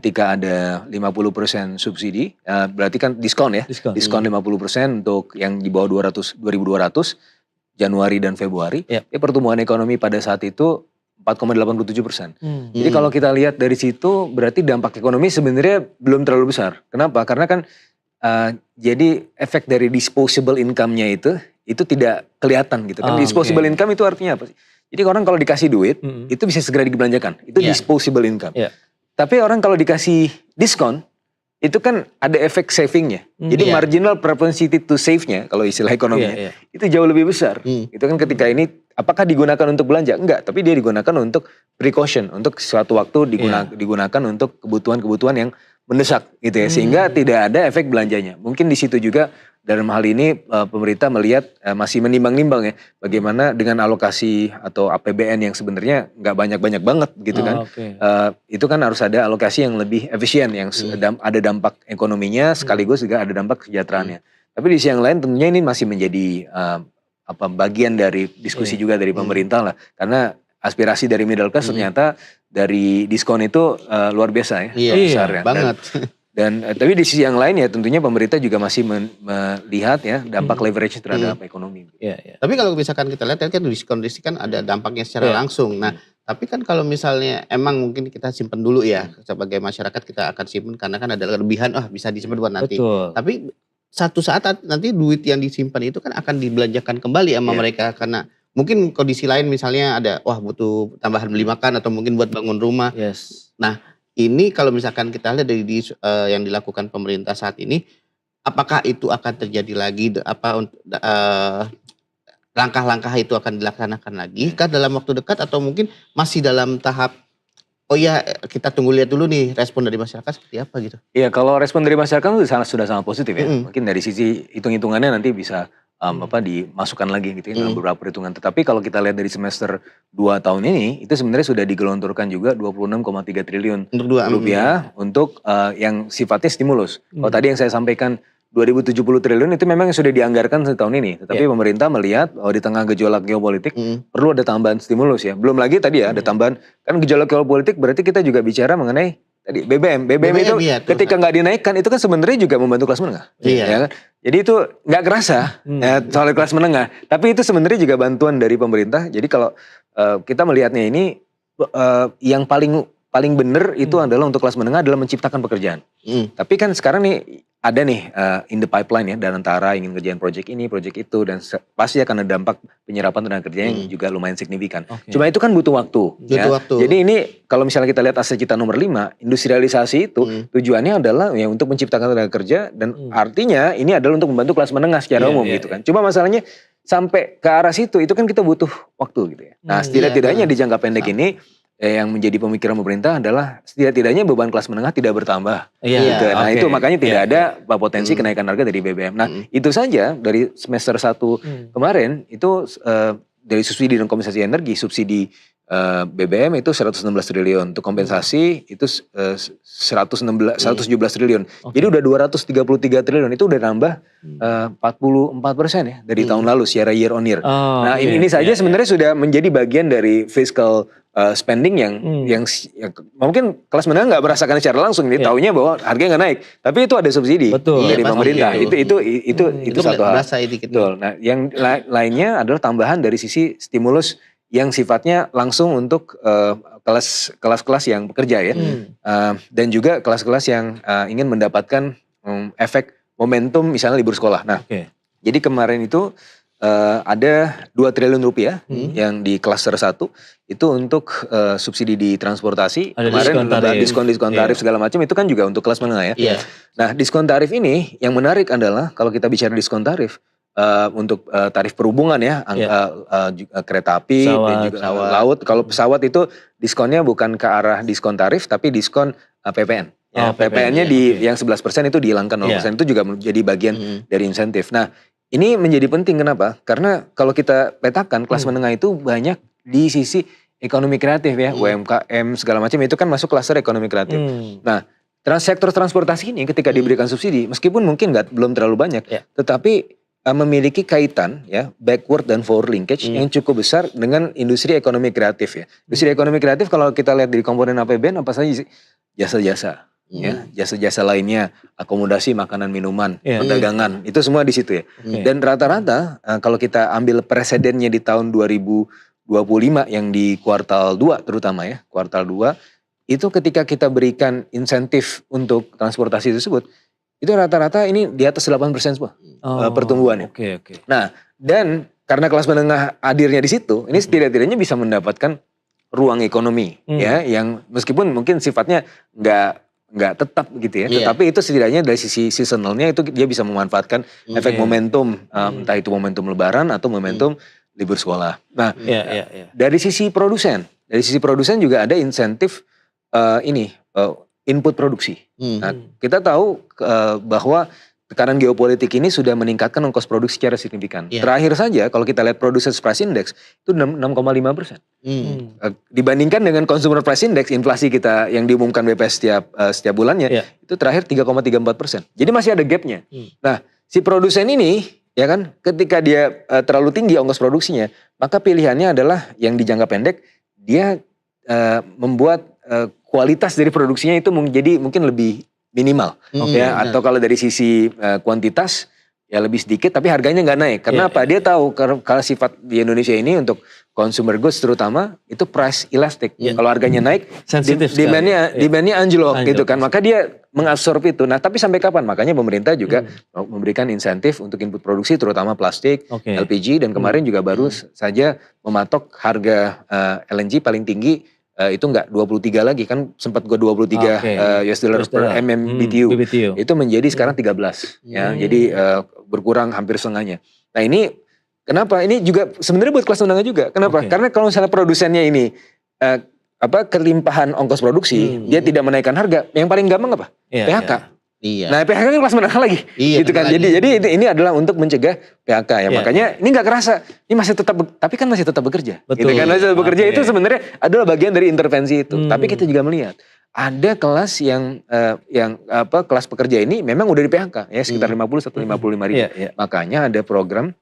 ketika ada 50% subsidi, berarti kan diskon ya. Diskon 50% untuk yang di bawah 2.200 Januari dan Februari. Ya pertumbuhan ekonomi pada saat itu 4,87%. Jadi kalau kita lihat dari situ berarti dampak ekonomi sebenarnya belum terlalu besar. Kenapa? Karena kan jadi efek dari disposable income-nya itu tidak kelihatan gitu kan. Disposable income itu artinya apa sih? Jadi orang kalau dikasih duit itu bisa segera dibelanjakan. Itu disposable income. Tapi orang kalau dikasih diskon, itu kan ada efek savingnya. Jadi marginal propensity to save-nya, kalau istilah ekonominya, itu jauh lebih besar. Itu kan ketika ini, apakah digunakan untuk belanja? Enggak, tapi dia digunakan untuk precaution, untuk suatu waktu digunakan untuk kebutuhan-kebutuhan yang mendesak gitu ya. Sehingga tidak ada efek belanjanya. Mungkin di situ juga dalam hal ini pemerintah melihat masih menimbang-nimbang ya. Bagaimana dengan alokasi atau APBN yang sebenarnya nggak banyak-banyak banget gitu kan. Itu kan harus ada alokasi yang lebih efisien. Yang ada dampak ekonominya sekaligus juga ada dampak kesejahteraannya. Tapi di sisi yang lain tentunya ini masih menjadi bagian dari diskusi juga dari pemerintah lah. Karena aspirasi dari middle class ternyata dari diskon itu luar biasa ya. Besar ya. Banget. Dan tapi di sisi yang lain ya tentunya pemerintah juga masih melihat ya dampak leverage terhadap ekonomi. Tapi kalau misalkan kita lihat kan diskon kan ada dampaknya secara langsung. Nah, tapi kan kalau misalnya emang mungkin kita simpen dulu ya sebagai masyarakat kita akan simpen karena kan ada kelebihan bisa disimpan buat nanti. Tapi satu saat nanti duit yang disimpan itu kan akan dibelanjakan kembali sama mereka karena mungkin kondisi lain misalnya ada butuh tambahan beli makan atau mungkin buat bangun rumah. Nah, ini kalau misalkan kita lihat dari yang dilakukan pemerintah saat ini, apakah itu akan terjadi lagi? Langkah-langkah itu akan dilaksanakan lagi? Kah dalam waktu dekat atau mungkin masih dalam tahap? Kita tunggu lihat dulu nih respon dari masyarakat seperti apa gitu? Iya, kalau respon dari masyarakat itu sudah sangat positif ya. Mungkin dari sisi hitung-hitungannya nanti bisa dimasukkan lagi gitu ya dalam beberapa perhitungan. Tetapi kalau kita lihat dari semester 2 tahun ini, itu sebenarnya sudah digelontorkan juga 26,3 triliun rupiah untuk yang sifatnya stimulus. Kalau tadi yang saya sampaikan 2070 triliun itu memang sudah dianggarkan setahun ini. Tetapi pemerintah melihat bahwa di tengah gejolak geopolitik perlu ada tambahan stimulus ya. Belum lagi tadi ya ada tambahan, kan gejolak geopolitik berarti kita juga bicara mengenai tadi BBM itu ketika nggak dinaikkan itu kan sebenarnya juga membantu kelas menengah. Ya kan? Jadi itu nggak kerasa soal kelas menengah, tapi itu sebenarnya juga bantuan dari pemerintah. Jadi kalau kita melihatnya ini yang paling benar itu adalah untuk kelas menengah adalah menciptakan pekerjaan. Tapi kan sekarang nih ada nih in the pipeline ya dan antara ingin ngerjain project ini, project itu dan pasti akan ada dampak penyerapan tenaga kerja yang juga lumayan signifikan. Cuma itu kan butuh waktu. Jadi ini kalau misalnya kita lihat aset kita nomor 5, industrialisasi itu tujuannya adalah ya untuk menciptakan tenaga kerja dan artinya ini adalah untuk membantu kelas menengah secara umum gitu kan. Cuma masalahnya sampai ke arah situ itu kan kita butuh waktu gitu ya. Nah setidak-tidaknya di jangka pendek ini yang menjadi pemikiran pemerintah adalah setidak-tidaknya beban kelas menengah tidak bertambah. Gitu. Nah itu makanya tidak ada potensi kenaikan harga dari BBM. Nah itu saja dari semester 1 kemarin itu dari subsidi dan kompensasi energi, subsidi BBM itu 116 triliun, untuk kompensasi itu 117 triliun. Jadi udah 233 triliun, itu udah nambah 44% ya dari tahun lalu secara year on year. Nah ini saja sebenarnya sudah menjadi bagian dari fiscal spending yang mungkin kelas menengah nggak merasakan secara langsung, dia taunya bahwa harganya nggak naik, tapi itu ada subsidi dari pemerintah. Itu satu hal. Betul. Nah yang lainnya adalah tambahan dari sisi stimulus yang sifatnya langsung untuk kelas-kelas yang bekerja ya, dan juga kelas-kelas yang ingin mendapatkan efek momentum misalnya libur sekolah. Nah, jadi kemarin itu ada 2 triliun rupiah yang di klaster 1 itu untuk subsidi di transportasi. Kemarin diskon tarif segala macam itu kan juga untuk kelas menengah ya. Nah diskon tarif ini yang menarik adalah kalau kita bicara diskon tarif, untuk tarif perhubungan ya, kereta api dan juga laut. Kalau pesawat itu diskonnya bukan ke arah diskon tarif tapi diskon PPN. PPN-nya yang 11% itu dihilangkan 0%, itu juga menjadi bagian dari insentif. Nah ini menjadi penting kenapa? Karena kalau kita petakan kelas menengah itu banyak di sisi ekonomi kreatif ya, UMKM segala macam itu kan masuk klaster ekonomi kreatif. Nah sektor transportasi ini ketika diberikan subsidi meskipun mungkin belum terlalu banyak, tetapi memiliki kaitan ya backward dan forward linkage yang cukup besar dengan industri ekonomi kreatif ya. Industri ekonomi kreatif kalau kita lihat di komponen APBN apa saja sih? Jasa-jasa. ya, jasa-jasa lainnya, akomodasi, makanan, minuman, perdagangan, itu semua di situ ya. Dan rata-rata kalau kita ambil presidennya di tahun 2025 yang di kuartal 2 terutama ya, kuartal 2 itu ketika kita berikan insentif untuk transportasi tersebut, itu rata-rata ini di atas 8% semua pertumbuhannya. Nah, dan karena kelas menengah hadirnya di situ, ini setidak-tidaknya bisa mendapatkan ruang ekonomi ya, yang meskipun mungkin sifatnya nggak tetap gitu ya, tetapi itu setidaknya dari sisi seasonalnya itu dia bisa memanfaatkan efek momentum, entah itu momentum lebaran atau momentum libur sekolah. Nah, dari sisi produsen juga ada insentif input produksi. Nah, kita tahu bahwa tekanan geopolitik ini sudah meningkatkan ongkos produksi secara signifikan. Terakhir saja kalau kita lihat Producers Price Index itu 6,5%. Dibandingkan dengan Consumer Price Index, inflasi kita yang diumumkan BPS setiap bulannya itu terakhir 3,34%. Jadi masih ada gapnya. Nah, si produsen ini ya kan ketika dia terlalu tinggi ongkos produksinya, maka pilihannya adalah yang di jangka pendek dia membuat kualitas dari produksinya itu menjadi mungkin lebih minimal ya, atau kalau dari sisi kuantitas ya lebih sedikit tapi harganya nggak naik. Karena apa? Dia tahu kalau sifat di Indonesia ini untuk consumer goods terutama itu price elastic. Kalau harganya naik, demandnya anjlok gitu kan. Maka dia mengabsorb itu. Nah, tapi sampai kapan? Makanya pemerintah juga memberikan insentif untuk input produksi terutama plastik, LPG, dan kemarin juga baru saja mematok harga LNG paling tinggi itu enggak 23 lagi, kan sempat gue 23 US dollar per MMBTU. Itu menjadi sekarang 13 ya. Jadi berkurang hampir setengahnya. Nah, ini kenapa? Ini juga sebenarnya buat kelas menengah juga. Kenapa? Karena kalau misalnya produsennya ini kelimpahan ongkos produksi, dia tidak menaikkan harga, yang paling gampang apa? PHK. Nah, PHK kan kelas menengah lagi, gitu kan. Jadi ini adalah untuk mencegah PHK ya. Makanya ini nggak kerasa, ini masih tetap, tapi kan masih tetap bekerja. Gitu kan, masih tetap bekerja itu sebenarnya adalah bagian dari intervensi itu. Tapi kita juga melihat ada kelas yang kelas pekerja ini memang udah di PHK ya, sekitar 50 atau 55 ribu. Makanya ada program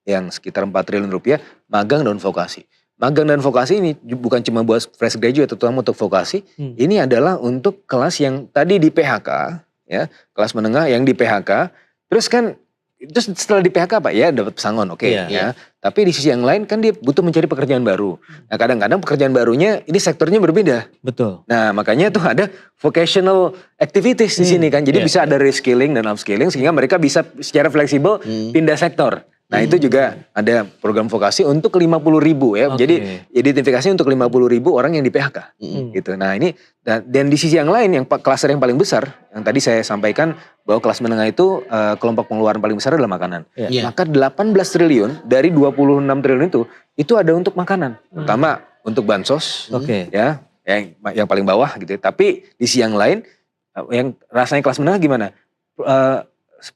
yang sekitar 4 triliun rupiah magang dan vokasi. Magang dan vokasi ini bukan cuma buat fresh graduate, terutama untuk vokasi. Ini adalah untuk kelas yang tadi di PHK. Ya, kelas menengah yang di PHK, terus kan itu setelah di PHK apa ya dapat pesangon, ya. Tapi di sisi yang lain kan dia butuh mencari pekerjaan baru. Nah, kadang-kadang pekerjaan barunya ini sektornya berbeda. Betul. Nah, makanya tuh ada vocational activities di sini kan. Jadi bisa ada reskilling dan upskilling sehingga mereka bisa secara fleksibel pindah sektor. Nah, itu juga ada program vokasi untuk 50 ribu ya. Jadi identifikasi untuk 50 ribu orang yang di PHK gitu. Nah, ini dan di sisi yang lain yang klaster yang paling besar yang tadi saya sampaikan bahwa kelas menengah itu kelompok pengeluaran paling besar adalah makanan. Maka 18 triliun dari 26 triliun itu ada untuk makanan. Pertama untuk bansos ya yang paling bawah gitu. Tapi di sisi yang lain yang rasanya kelas menengah gimana?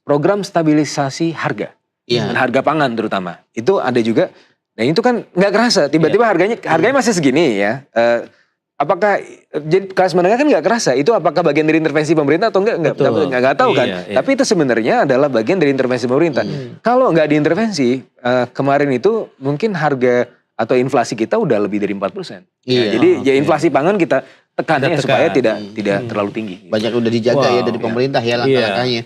Program stabilisasi harga. Dan harga pangan terutama itu ada juga. Nah, itu kan nggak kerasa tiba-tiba harganya masih segini ya. Apakah jadi kelas menengah kan nggak kerasa itu apakah bagian dari intervensi pemerintah atau nggak tahu kan. Tapi itu sebenarnya adalah bagian dari intervensi pemerintah. Kalau nggak diintervensi kemarin itu mungkin harga atau inflasi kita udah lebih dari 4%. Jadi inflasi pangan kita tekan supaya tidak terlalu tinggi. Banyak udah dijaga ya dari pemerintah ya langkah-langkahnya.